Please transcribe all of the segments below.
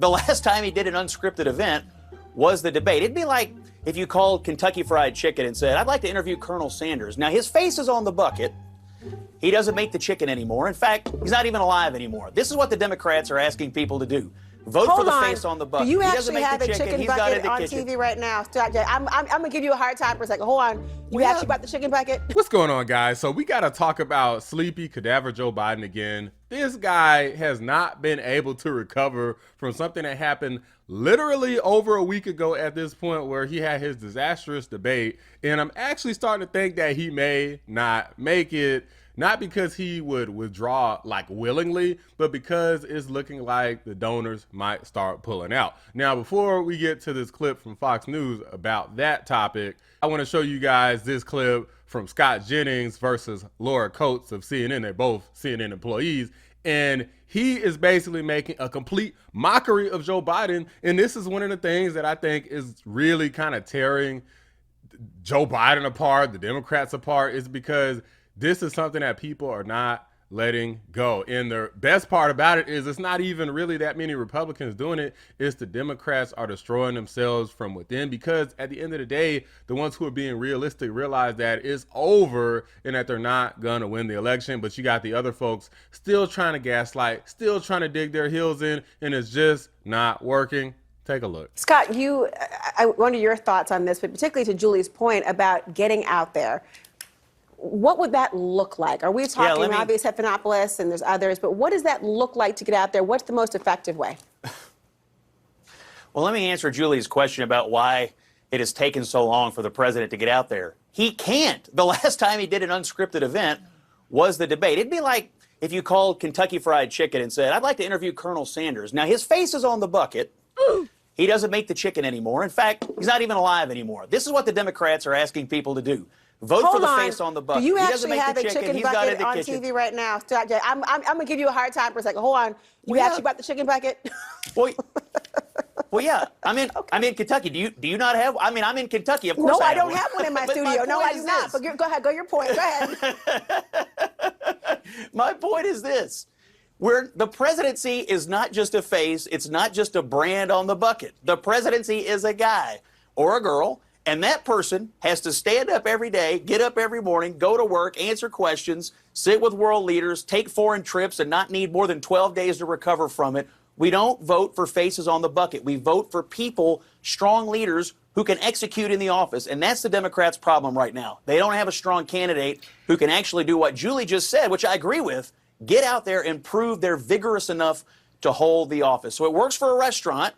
The last time he did an unscripted event was the debate. It'd be like if you called Kentucky Fried Chicken and said, I'd like to interview Colonel Sanders. Now, his face is on the bucket. He doesn't make the chicken anymore. In fact, he's not even alive anymore. This is what the Democrats are asking people to do. Vote for the face on the bucket. Do you he actually have a chicken bucket on TV right now? I'm going to give you a hard time for a second. Hold on. You actually bought the chicken bucket? What's going on, guys? So we got to talk about sleepy cadaver Joe Biden again. This guy has not been able to recover from something that happened literally over a week ago at this point, where he had his disastrous debate. And I'm actually starting to think that he may not make it. Not because he would withdraw like willingly, but because it's looking like the donors might start pulling out. Now, before we get to this clip from Fox News about that topic, I want to show you guys this clip from Scott Jennings versus Laura Coates of CNN. They're both CNN employees. And he is basically making a complete mockery of Joe Biden. And this is one of the things that I think is really kind of tearing Joe Biden apart, the Democrats apart, is because this is something that people are not letting go. And the best part about it is it's not even really that many Republicans doing it. It's the Democrats are destroying themselves from within, because at the end of the day, the ones who are being realistic realize that it's over and that they're not going to win the election. But you got the other folks still trying to gaslight, still trying to dig their heels in, and it's just not working. Take a look. Scott, I wonder your thoughts on this, but particularly to Julie's point about getting out there. What would that look like? Are we talking obvious Stephanopoulos and there's others, but what does that look like to get out there? What's the most effective way? Well, let me answer Julie's question about why it has taken so long for the president to get out there. He can't. The last time he did an unscripted event was the debate. It'd be like if you called Kentucky Fried Chicken and said, I'd like to interview Colonel Sanders. Now, his face is on the bucket. He doesn't make the chicken anymore. In fact, he's not even alive anymore. This is what the Democrats are asking people to do. Vote for the face on the bucket. Do you actually have a chicken bucket on TV right now? I'm going to give you a hard time for a second. Hold on. You actually bought the chicken bucket? Well, yeah. I'm in Kentucky. Do you not have? I'm in Kentucky. Of course. No, I don't have one in my studio. No, I do not. But go ahead. Go your point. Go ahead. My point is this. The presidency is not just a face. It's not just a brand on the bucket. The presidency is a guy or a girl. And that person has to stand up every day, get up every morning, go to work, answer questions, sit with world leaders, take foreign trips, and not need more than 12 days to recover from it. We don't vote for faces on the bucket. We vote for people, strong leaders who can execute in the office. And that's the Democrats' problem right now. They don't have a strong candidate who can actually do what Julie just said, which I agree with, get out there and prove they're vigorous enough to hold the office. So it works for a restaurant,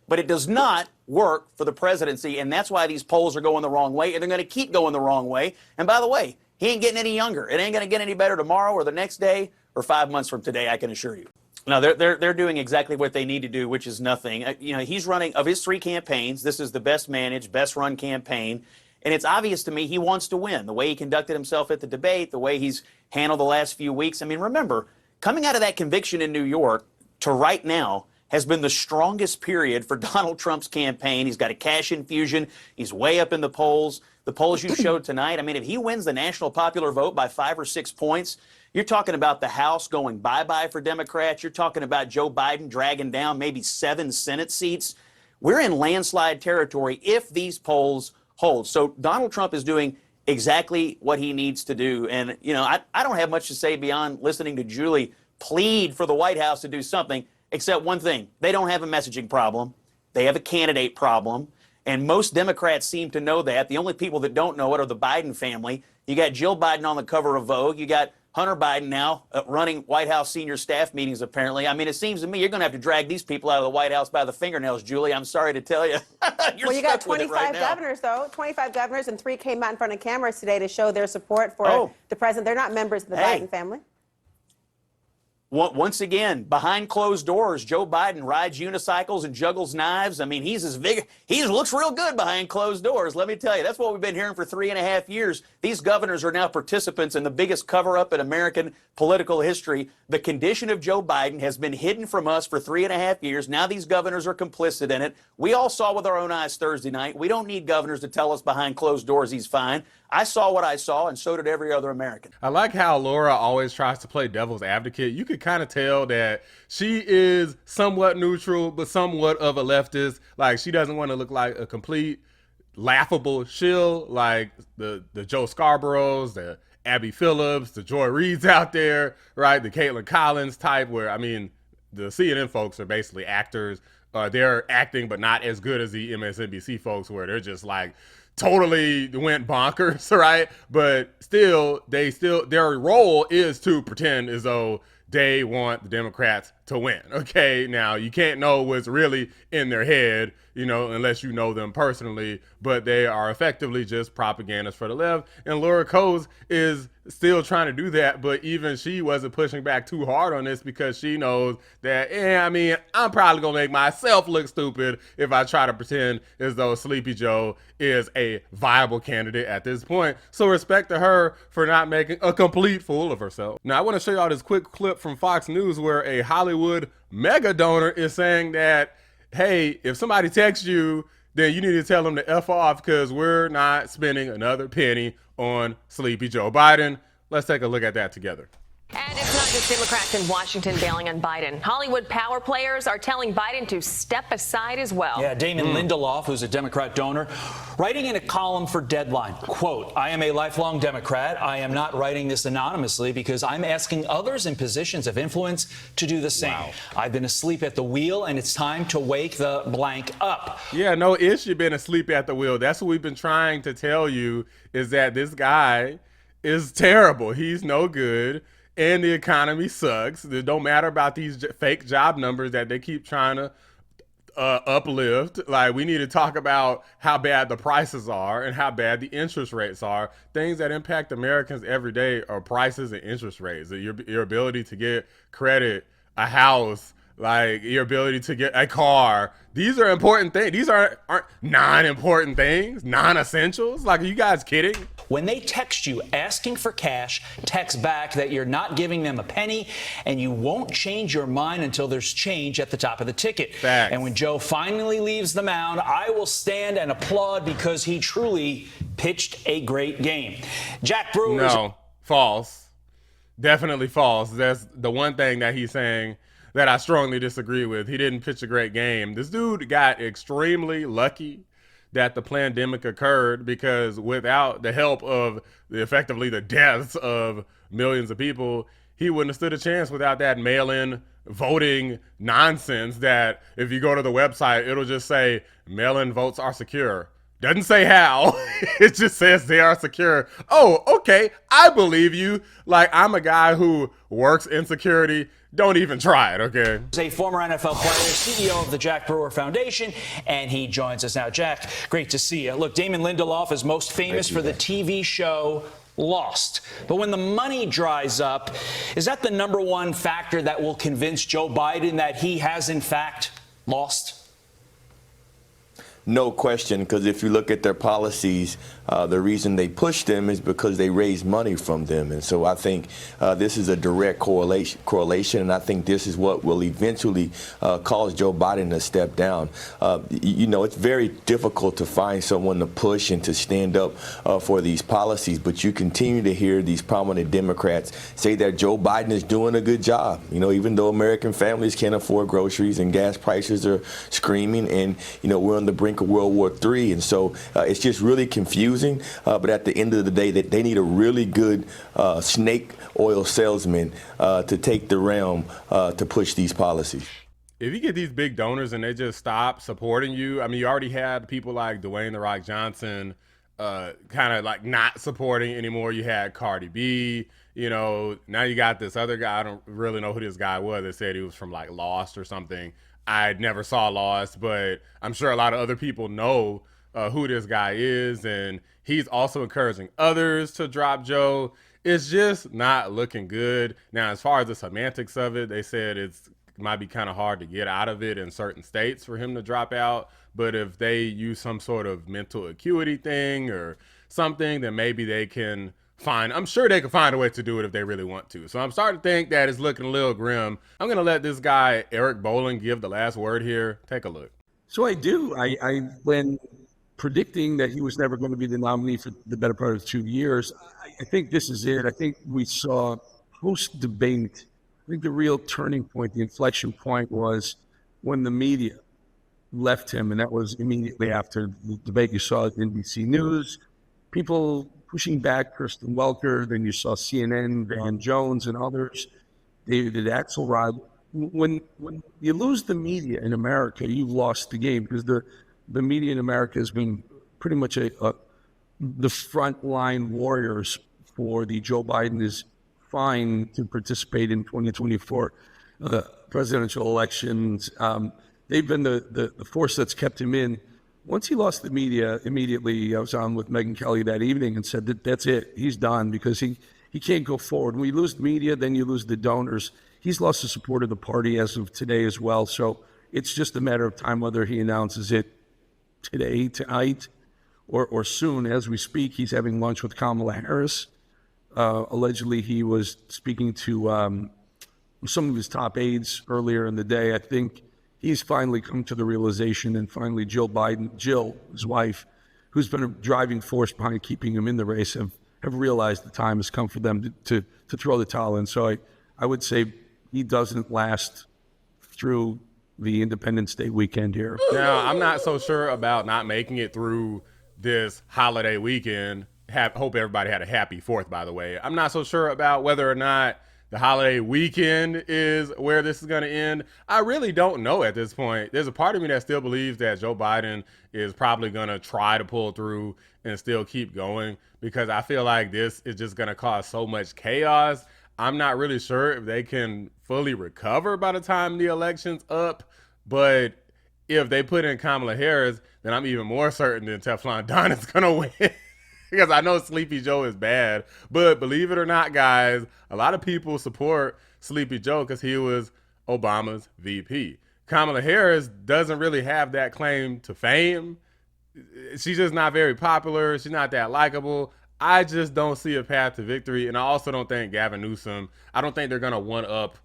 but it does not work for the presidency, and that's why these polls are going the wrong way, and they're going to keep going the wrong way. And by the way, he ain't getting any younger. It ain't going to get any better tomorrow or the next day or 5 months from today, I can assure you. No, they're doing exactly what they need to do, which is nothing. He's running, of his 3 campaigns, this is the best managed, best run campaign, and it's obvious to me he wants to win. The way he conducted himself at the debate, the way he's handled the last few weeks. I mean, remember, coming out of that conviction in New York to right now has been the strongest period for Donald Trump's campaign. He's got a cash infusion. He's way up in the polls. The polls you showed tonight, I mean, if he wins the national popular vote by 5 or 6 points, you're talking about the House going bye-bye for Democrats. You're talking about Joe Biden dragging down maybe 7 Senate seats. We're in landslide territory if these polls hold. So Donald Trump is doing exactly what he needs to do. And, I don't have much to say beyond listening to Julie plead for the White House to do something. Except one thing, they don't have a messaging problem. They have a candidate problem. And most Democrats seem to know that. The only people that don't know it are the Biden family. You got Jill Biden on the cover of Vogue. You got Hunter Biden now running White House senior staff meetings, apparently. I mean, it seems to me you're going to have to drag these people out of the White House by the fingernails, Julie. I'm sorry to tell you. Well, you got 25 governors, though. 25 governors, and 3 came out in front of cameras today to show their support for the president. They're not members of the Biden family. Once again, behind closed doors, Joe Biden rides unicycles and juggles knives. I mean, he looks real good behind closed doors. Let me tell you, that's what we've been hearing for 3.5 years. These governors are now participants in the biggest cover-up in American political history. The condition of Joe Biden has been hidden from us for 3.5 years. Now these governors are complicit in it. We all saw with our own eyes Thursday night. We don't need governors to tell us behind closed doors he's fine. I saw what I saw, and so did every other American. I like how Laura always tries to play devil's advocate. You could kind of tell that she is somewhat neutral, but somewhat of a leftist. Like, she doesn't want to look like a complete laughable shill like the Joe Scarboroughs, the Abby Phillips, the Joy Reids out there, right? The Caitlin Collins type, where, I mean, the CNN folks are basically actors. They're acting, but not as good as the MSNBC folks, where they're just like totally went bonkers, right? But still, their role is to pretend as though they want the Democrats to win. Okay, now you can't know what's really in their head, you know, unless you know them personally, but they are effectively just propagandists for the left. And Laura Coase is still trying to do that, but even she wasn't pushing back too hard on this because she knows that, I mean, I'm probably gonna make myself look stupid if I try to pretend as though Sleepy Joe is a viable candidate at this point. So respect to her for not making a complete fool of herself. Now, I want to show y'all this quick clip from Fox News where a Hollywood mega donor is saying that, hey, if somebody texts you, then you need to tell them to F off because we're not spending another penny on Sleepy Joe Biden. Let's take a look at that together. And it's not just Democrats in Washington bailing on Biden. Hollywood power players are telling Biden to step aside as well. Yeah, Damon Lindelof, who's a Democrat donor, writing in a column for Deadline, quote, I am a lifelong Democrat. I am not writing this anonymously because I'm asking others in positions of influence to do the same. Wow. I've been asleep at the wheel, and it's time to wake the blank up. Yeah, no issue being asleep at the wheel. That's what we've been trying to tell you, is that this guy is terrible. He's no good. And the economy sucks. It don't matter about these fake job numbers that they keep trying to uplift. Like, we need to talk about how bad the prices are and how bad the interest rates are. Things that impact Americans every day are prices and interest rates. Your ability to get credit, a house, like your ability to get a car. These are important things. These aren't non-important things, non-essentials. Like, are you guys kidding? When they text you asking for cash, text back that you're not giving them a penny and you won't change your mind until there's change at the top of the ticket. Facts. And when Joe finally leaves the mound, I will stand and applaud because he truly pitched a great game. Jack Brewer. No, false. Definitely false. That's the one thing that he's saying that I strongly disagree with. He didn't pitch a great game. This dude got extremely lucky that the pandemic occurred, because without the help of effectively the deaths of millions of people, he wouldn't have stood a chance without that mail-in voting nonsense that if you go to the website, it'll just say mail-in votes are secure. Doesn't say how. It just says they are secure. Oh, okay. I believe you. Like, I'm a guy who works in security. Don't even try it, okay? He's a former NFL player, CEO of the Jack Brewer Foundation, and he joins us now. Jack, great to see you. Look, Damon Lindelof is most famous for the TV show Lost. But when the money dries up, is that the number one factor that will convince Joe Biden that he has, in fact, lost? No question, because if you look at their policies, the reason they push them is because they raise money from them. And so I think this is a direct correlation, and I think this is what will eventually cause Joe Biden to step down. You know, it's very difficult to find someone to push and to stand up for these policies, but you continue to hear these prominent Democrats say that Joe Biden is doing a good job. You know, even though American families can't afford groceries and gas prices are screaming, and, you know, we're on the brink of World War III. And so it's just really confusing. But at the end of the day, that they need a really good snake oil salesman to take the realm to push these policies. If you get these big donors and they just stop supporting you, I mean, you already had people like Dwayne "The Rock" Johnson kind of like not supporting anymore. You had Cardi B, you know, now you got this other guy. I don't really know who this guy was. They said he was from like Lost or something. I never saw Lost, but I'm sure a lot of other people know who this guy is, and he's also encouraging others to drop Joe. It's just not looking good. Now, as far as the semantics of it, they said it might be kind of hard to get out of it in certain states for him to drop out, but if they use some sort of mental acuity thing or something, then maybe they can I'm sure they can find a way to do it if they really want to. So I'm starting to think that it's looking a little grim. I'm going to let this guy, Eric Bolling, give the last word here. Take a look. So I do. I when predicting that he was never going to be the nominee for the better part of 2 years, I think this is it. I think we saw post-debate I think the real turning point, the inflection point, was when the media left him, and that was immediately after the debate. You saw it in NBC News, people pushing back Kristen Welker. Then you saw CNN, Van Jones, and others. David Axelrod. When you lose the media in America, you've lost the game, because the media in America has been pretty much the frontline warriors for the Joe Biden is fine to participate in 2024 presidential elections. They've been the force that's kept him in. Once he lost the media, immediately I was on with Megyn Kelly that evening and said that's it. He's done, because he can't go forward. When you lose the media, then you lose the donors. He's lost the support of the party as of today as well. So it's just a matter of time whether he announces it today, tonight, or soon. As we speak, he's having lunch with Kamala Harris. Allegedly, he was speaking to some of his top aides earlier in the day. I think he's finally come to the realization, and finally Jill, his wife, who's been a driving force behind keeping him in the race, have realized the time has come for them to throw the towel in. So I would say he doesn't last through the Independence Day weekend here. Now, I'm not so sure about not making it through this holiday weekend. Hope everybody had a happy 4th, by the way. I'm not so sure about whether or not the holiday weekend is where this is going to end. I really don't know at this point. There's a part of me that still believes that Joe Biden is probably going to try to pull through and still keep going, because I feel like this is just going to cause so much chaos. I'm not really sure if they can fully recover by the time the election's up, but if they put in Kamala Harris, then I'm even more certain that Teflon Don is going to win. Because I know Sleepy Joe is bad, but believe it or not, guys, a lot of people support Sleepy Joe because he was Obama's VP. Kamala Harris doesn't really have that claim to fame. She's just not very popular. She's not that likable. I just don't see a path to victory, and I also don't think Gavin Newsom, I don't think they're going to one-up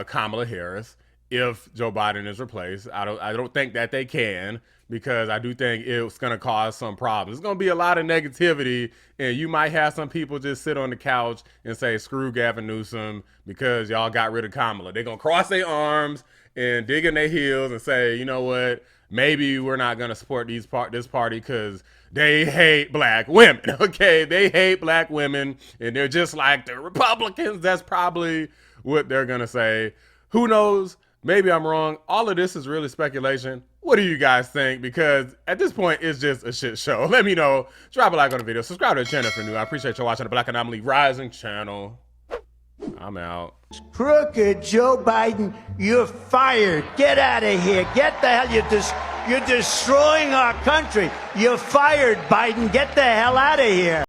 Kamala Harris if Joe Biden is replaced. I don't think that they can, because I do think it's going to cause some problems. It's going to be a lot of negativity, and you might have some people just sit on the couch and say, screw Gavin Newsom because y'all got rid of Kamala. They're going to cross their arms and dig in their heels and say, you know what, maybe we're not going to support this party because they hate black women, okay? They hate black women, and they're just like the Republicans. That's probably what they're going to say. Who knows? Maybe I'm wrong. All of this is really speculation. What do you guys think? Because at this point, it's just a shit show. Let me know. Drop a like on the video. Subscribe to the channel if you're new. I appreciate you watching the Black Anomaly Rising channel. I'm out. Crooked Joe Biden, you're fired. Get out of here. Get the hell. You're destroying our country. You're fired, Biden. Get the hell out of here.